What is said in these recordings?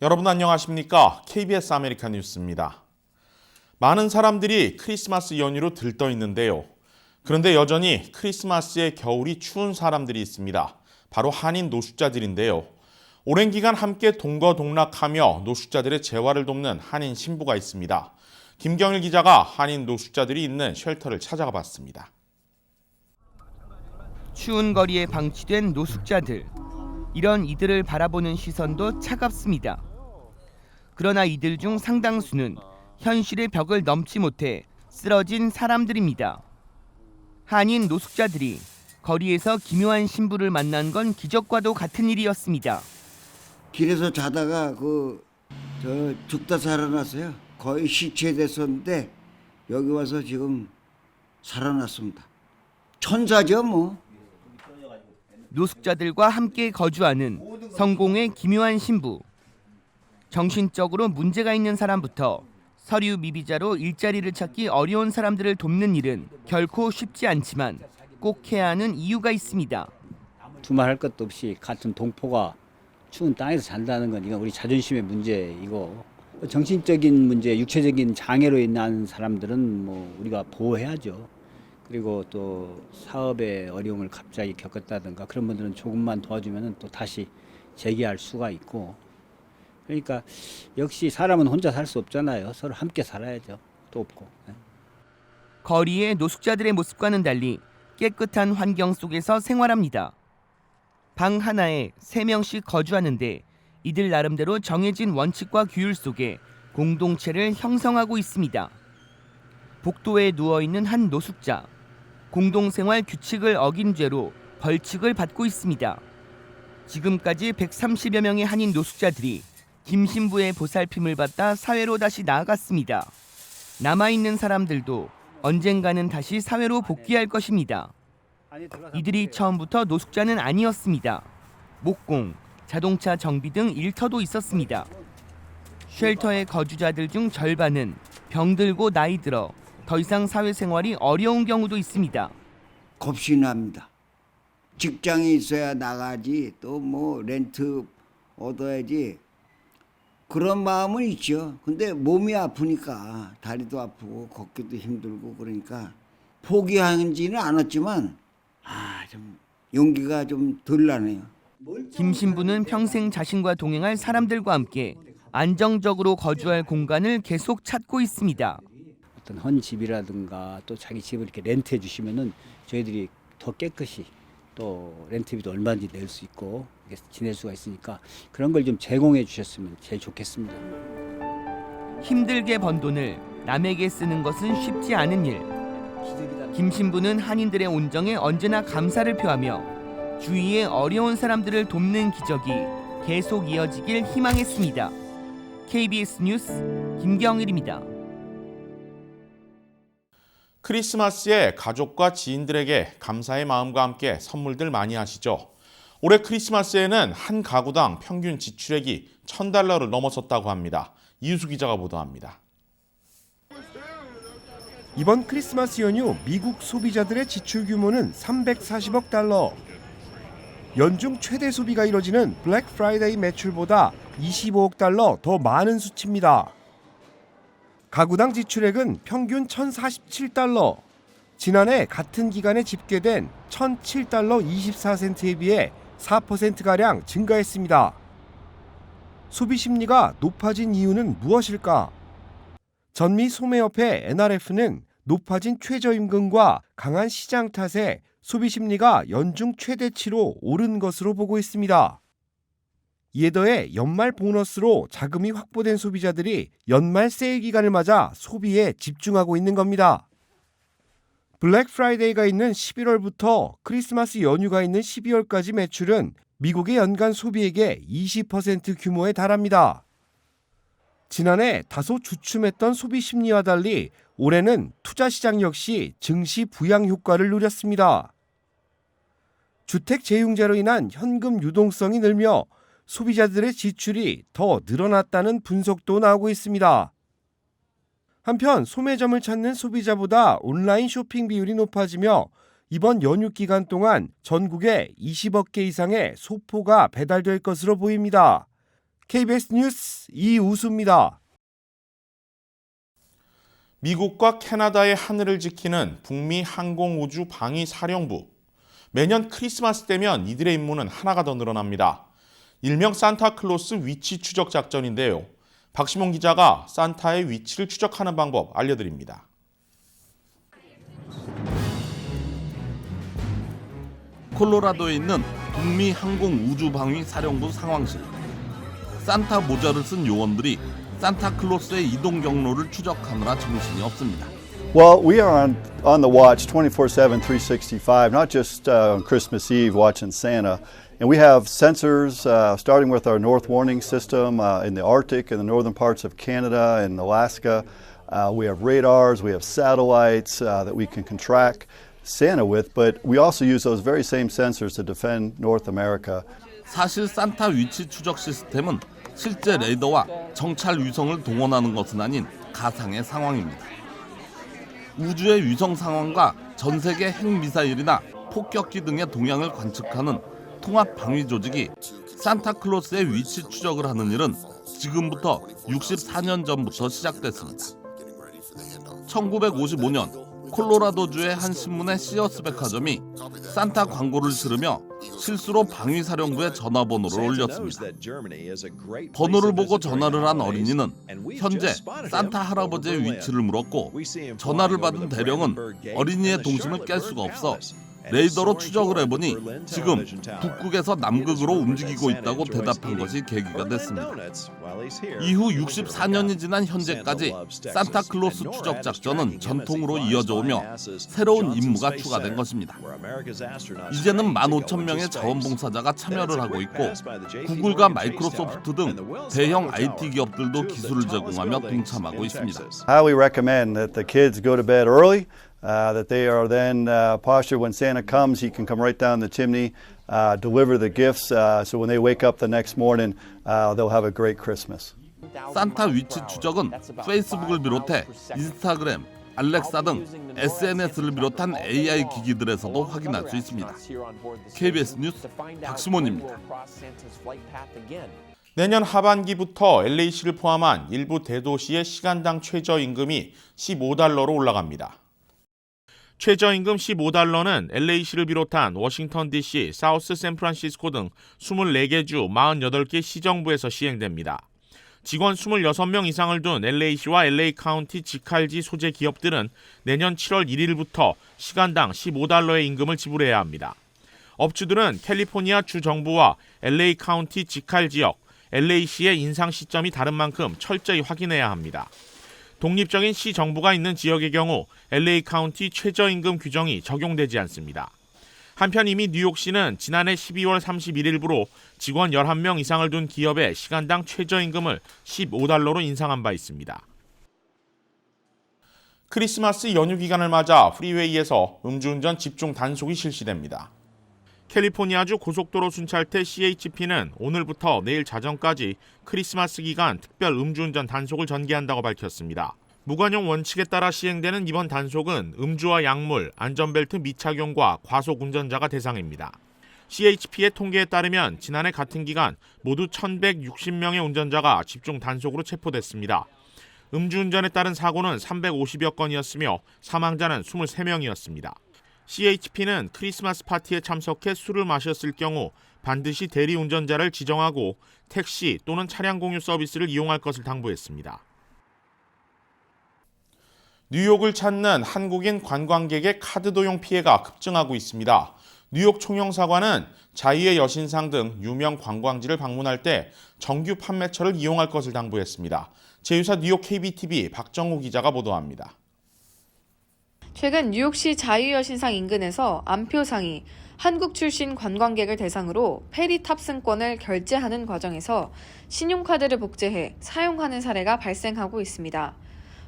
여러분 안녕하십니까? KBS 아메리칸 뉴스입니다. 많은 사람들이 크리스마스 연휴로 들떠 있는데요. 그런데 여전히 크리스마스의 겨울이 추운 사람들이 있습니다. 바로 한인 노숙자들인데요. 오랜 기간 함께 동거동락하며 노숙자들의 재활을 돕는 한인 신부가 있습니다. 김경일 기자가 한인 노숙자들이 있는 쉘터를 찾아가 봤습니다. 추운 거리에 방치된 노숙자들. 이런 이들을 바라보는 시선도 차갑습니다. 그러나 이들 중 상당수는 현실의 벽을 넘지 못해 쓰러진 사람들입니다. 한인 노숙자들이 거리에서 기묘한 신부를 만난 건 기적과도 같은 일이었습니다. 길에서 자다가 죽다 살아났어요. 거의 시체됐었는데 여기 와서 지금 살아났습니다. 천사죠 뭐. 노숙자들과 함께 거주하는 성공의 기묘한 신부. 정신적으로 문제가 있는 사람부터 서류 미비자로 일자리를 찾기 어려운 사람들을 돕는 일은 결코 쉽지 않지만 꼭 해야 하는 이유가 있습니다. 두말할 것도 없이 같은 동포가 추운 땅에서 산다는 건 이건 우리 자존심의 문제이고, 정신적인 문제, 육체적인 장애로 인한 사람들은 뭐 우리가 보호해야죠. 그리고 또 사업에 어려움을 갑자기 겪었다든가 그런 분들은 조금만 도와주면 또 다시 재기할 수가 있고, 그러니까 역시 사람은 혼자 살 수 없잖아요. 서로 함께 살아야죠. 또 없고. 거리의 노숙자들의 모습과는 달리 깨끗한 환경 속에서 생활합니다. 방 하나에 3명씩 거주하는데 이들 나름대로 정해진 원칙과 규율 속에 공동체를 형성하고 있습니다. 복도에 누워있는 한 노숙자. 공동생활 규칙을 어긴 죄로 벌칙을 받고 있습니다. 지금까지 130여 명의 한인 노숙자들이 김 신부의 보살핌을 받다 사회로 다시 나아갔습니다. 남아있는 사람들도 언젠가는 다시 사회로 복귀할 것입니다. 이들이 처음부터 노숙자는 아니었습니다. 목공, 자동차 정비 등 일터도 있었습니다. 쉘터의 거주자들 중 절반은 병들고 나이 들어 더 이상 사회생활이 어려운 경우도 있습니다. 겁이 납니다. 직장이 있어야 나가지, 또 뭐 렌트 얻어야지, 그런 마음은 있죠. 근데 몸이 아프니까, 다리도 아프고 걷기도 힘들고 그러니까 포기하지는 않았지만 좀 용기가 좀 덜 나네요. 김 신부는 평생 자신과 동행할 사람들과 함께 안정적으로 거주할 공간을 계속 찾고 있습니다. 어떤 헌 집이라든가 또 자기 집을 이렇게 렌트해 주시면은 저희들이 더 깨끗이 또 렌트비도 얼마든지 낼 수 있고 이렇게 지낼 수가 있으니까 그런 걸 좀 제공해 주셨으면 제일 좋겠습니다. 힘들게 번 돈을 남에게 쓰는 것은 쉽지 않은 일. 김 신부는 한인들의 온정에 언제나 감사를 표하며 주위의 어려운 사람들을 돕는 기적이 계속 이어지길 희망했습니다. KBS 뉴스 김경일입니다. 크리스마스에 가족과 지인들에게 감사의 마음과 함께 선물들 많이 하시죠. 올해 크리스마스에는 한 가구당 평균 지출액이 $1,000를 넘어섰다고 합니다. 이유수 기자가 보도합니다. 이번 크리스마스 연휴 미국 소비자들의 지출 규모는 340억 달러. 연중 최대 소비가 이뤄지는 블랙 프라이데이 매출보다 25억 달러 더 많은 수치입니다. 가구당 지출액은 평균 $1,047. 지난해 같은 기간에 집계된 $1,007 24센트에 비해 4%가량 증가했습니다. 소비 심리가 높아진 이유는 무엇일까? 전미 소매협회 NRF는 높아진 최저임금과 강한 시장 탓에 소비 심리가 연중 최대치로 오른 것으로 보고 있습니다. 이에 더해 연말 보너스로 자금이 확보된 소비자들이 연말 세일 기간을 맞아 소비에 집중하고 있는 겁니다. 블랙 프라이데이가 있는 11월부터 크리스마스 연휴가 있는 12월까지 매출은 미국의 연간 소비액의 20% 규모에 달합니다. 지난해 다소 주춤했던 소비 심리와 달리 올해는 투자 시장 역시 증시 부양 효과를 누렸습니다. 주택 재융자로 인한 현금 유동성이 늘며 소비자들의 지출이 더 늘어났다는 분석도 나오고 있습니다. 한편 소매점을 찾는 소비자보다 온라인 쇼핑 비율이 높아지며 이번 연휴 기간 동안 전국에 20억 개 이상의 소포가 배달될 것으로 보입니다. KBS 뉴스 이우수입니다. 미국과 캐나다의 하늘을 지키는 북미 항공우주방위사령부. 매년 크리스마스 때면 이들의 임무는 하나가 더 늘어납니다. 일명 산타클로스 위치 추적 작전인데요. 박시몬 기자가 산타의 위치를 추적하는 방법 알려드립니다. 콜로라도에 있는 북미 항공우주방위사령부 상황실. 산타 모자를 쓴 요원들이 산타클로스의 이동 경로를 추적하느라 정신이 없습니다. Well, we are on the watch 24/7, 365, not just on Christmas Eve watching Santa. And we have sensors starting with our North Warning System in the Arctic and the northern parts of Canada and Alaska. We have radars, we have satellites that we can track Santa with, but we also use those very same sensors to defend North America. 사실 산타 위치 추적 시스템은 실제 레이더와 정찰 위성을 동원하는 것은 아닌 가상의 상황입니다. 우주의 위성 상황과 전 세계 핵미사일이나 폭격기 등의 동향을 관측하는 통합 방위 조직이 산타클로스의 위치 추적을 하는 일은 지금부터 64년 전부터 시작됐습니다. 1955년 콜로라도주의 한 신문의 시어스 백화점이 산타 광고를 실으며 실수로 방위사령부에 전화번호를 올렸습니다. 번호를 보고 전화를 한 어린이는 현재 산타 할아버지의 위치를 물었고, 전화를 받은 대령은 어린이의 동심을 깰 수가 없어 레이더로 추적을 해보니 지금 북극에서 남극으로 움직이고 있다고 대답한 것이 계기가 됐습니다. 이후 64년이 지난 현재까지 산타클로스 추적 작전은 전통으로 이어져 오며 새로운 임무가 추가된 것입니다. 이제는 15,000명의 자원봉사자가 참여를 하고 있고, 구글과 마이크로소프트 등 대형 IT 기업들도 기술을 제공하며 동참하고 있습니다. I highly recommend that the kids go to bed early. That they are then postured when Santa comes, he can come right down the chimney, deliver the gifts, so when they wake up the next morning, they'll have a great Christmas. 산타 위치 추적은 페이스북을 비롯해 인스타그램, 알렉사 등 SNS를 비롯한 AI 기기들에서도 확인할 수 있습니다. KBS 뉴스 박시몬입니다. 내년 하반기부터 LA시를 포함한 일부 대도시의 시간당 최저임금이 $15로 올라갑니다. 최저임금 $15는 LA시를 비롯한 워싱턴 DC, 사우스 샌프란시스코 등 24개 주 48개 시정부에서 시행됩니다. 직원 26명 이상을 둔 LA시와 LA 카운티 직할지 소재 기업들은 내년 7월 1일부터 시간당 $15의 임금을 지불해야 합니다. 업주들은 캘리포니아 주 정부와 LA 카운티 직할 지역, LA시의 인상 시점이 다른 만큼 철저히 확인해야 합니다. 독립적인 시 정부가 있는 지역의 경우 LA 카운티 최저임금 규정이 적용되지 않습니다. 한편 이미 뉴욕시는 지난해 12월 31일부로 직원 11명 이상을 둔 기업의 시간당 최저임금을 $15로 인상한 바 있습니다. 크리스마스 연휴 기간을 맞아 프리웨이에서 음주운전 집중 단속이 실시됩니다. 캘리포니아주 고속도로 순찰대 CHP는 오늘부터 내일 자정까지 크리스마스 기간 특별 음주운전 단속을 전개한다고 밝혔습니다. 무관용 원칙에 따라 시행되는 이번 단속은 음주와 약물, 안전벨트 미착용과 과속 운전자가 대상입니다. CHP의 통계에 따르면 지난해 같은 기간 모두 1,160명의 운전자가 집중 단속으로 체포됐습니다. 음주운전에 따른 사고는 350여 건이었으며 사망자는 23명이었습니다. CHP는 크리스마스 파티에 참석해 술을 마셨을 경우 반드시 대리운전자를 지정하고 택시 또는 차량 공유 서비스를 이용할 것을 당부했습니다. 뉴욕을 찾는 한국인 관광객의 카드 도용 피해가 급증하고 있습니다. 뉴욕 총영사관은 자유의 여신상 등 유명 관광지를 방문할 때 정규 판매처를 이용할 것을 당부했습니다. 제휴사 뉴욕 KBTV 박정우 기자가 보도합니다. 최근 뉴욕시 자유여신상 인근에서 안표상이 한국 출신 관광객을 대상으로 페리 탑승권을 결제하는 과정에서 신용카드를 복제해 사용하는 사례가 발생하고 있습니다.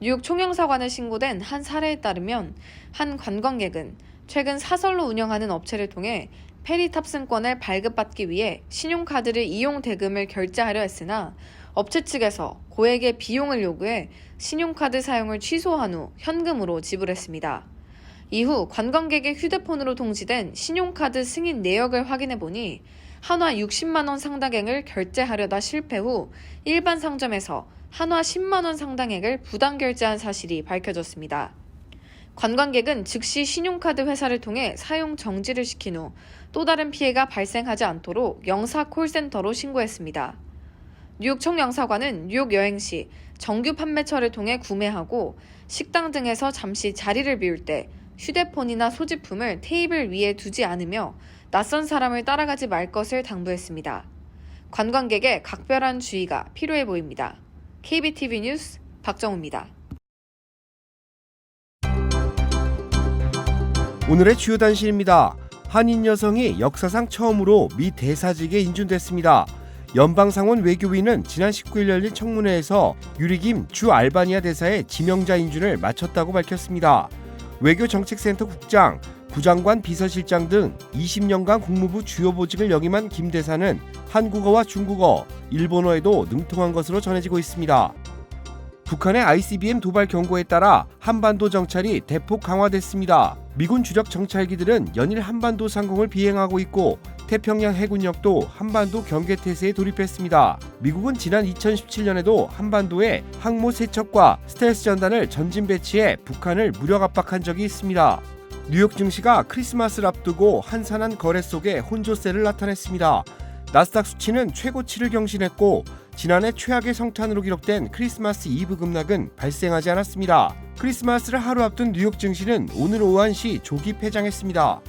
뉴욕 총영사관에 신고된 한 사례에 따르면 한 관광객은 최근 사설로 운영하는 업체를 통해 페리 탑승권을 발급받기 위해 신용카드를 이용 대금을 결제하려 했으나 업체 측에서 고액의 비용을 요구해 신용카드 사용을 취소한 후 현금으로 지불했습니다. 이후 관광객의 휴대폰으로 통지된 신용카드 승인 내역을 확인해보니 한화 60만 원 상당액을 결제하려다 실패 후 일반 상점에서 한화 10만 원 상당액을 부당 결제한 사실이 밝혀졌습니다. 관광객은 즉시 신용카드 회사를 통해 사용 정지를 시킨 후 또 다른 피해가 발생하지 않도록 영사 콜센터로 신고했습니다. 뉴욕 총영사관은 뉴욕 여행 시 정규 판매처를 통해 구매하고 식당 등에서 잠시 자리를 비울 때 휴대폰이나 소지품을 테이블 위에 두지 않으며 낯선 사람을 따라가지 말 것을 당부했습니다. 관광객의 각별한 주의가 필요해 보입니다. KBTV 뉴스 박정우입니다. 오늘의 주요 단신입니다. 한인 여성이 역사상 처음으로 미 대사직에 인준됐습니다. 연방상원 외교위는 지난 19일 열린 청문회에서 유리김 주 알바니아 대사의 지명자 인준을 마쳤다고 밝혔습니다. 외교정책센터 국장, 부장관 비서실장 등 20년간 국무부 주요 보직을 역임한 김 대사는 한국어와 중국어, 일본어에도 능통한 것으로 전해지고 있습니다. 북한의 ICBM 도발 경고에 따라 한반도 정찰이 대폭 강화됐습니다. 미군 주력 정찰기들은 연일 한반도 상공을 비행하고 있고 태평양 해군력도 한반도 경계태세에 돌입했습니다. 미국은 지난 2017년에도 한반도에 항모 세척과 스텔스 전단을 전진 배치해 북한을 무력 압박한 적이 있습니다. 뉴욕 증시가 크리스마스를 앞두고 한산한 거래 속에 혼조세를 나타냈습니다. 나스닥 수치는 최고치를 경신했고 지난해 최악의 성탄으로 기록된 크리스마스 이브 급락은 발생하지 않았습니다. 크리스마스를 하루 앞둔 뉴욕 증시는 오늘 오후 1시 조기 폐장했습니다.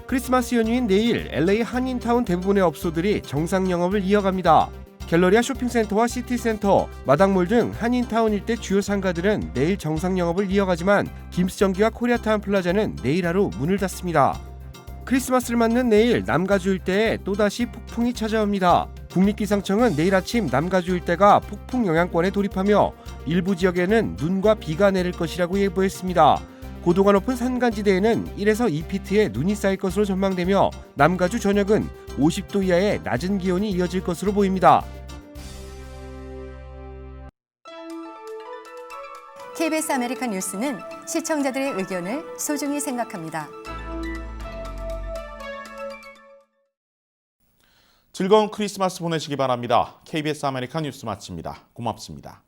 크리스마스 연휴인 내일 LA 한인타운 대부분의 업소들이 정상 영업을 이어갑니다. 갤러리아 쇼핑센터와 시티센터, 마당몰 등 한인타운 일대 주요 상가들은 내일 정상 영업을 이어가지만 김스전기와 코리아타운 플라자는 내일 하루 문을 닫습니다. 크리스마스를 맞는 내일 남가주 일대에 또다시 폭풍이 찾아옵니다. 국립기상청은 내일 아침 남가주 일대가 폭풍 영향권에 돌입하며 일부 지역에는 눈과 비가 내릴 것이라고 예보했습니다. 고도가 높은 산간지대에는 1에서 2피트의 눈이 쌓일 것으로 전망되며 남가주 전역은 50도 이하의 낮은 기온이 이어질 것으로 보입니다. KBS 아메리칸 뉴스는 시청자들의 의견을 소중히 생각합니다. 즐거운 크리스마스 보내시기 바랍니다. KBS 아메리칸 뉴스 마칩니다. 고맙습니다.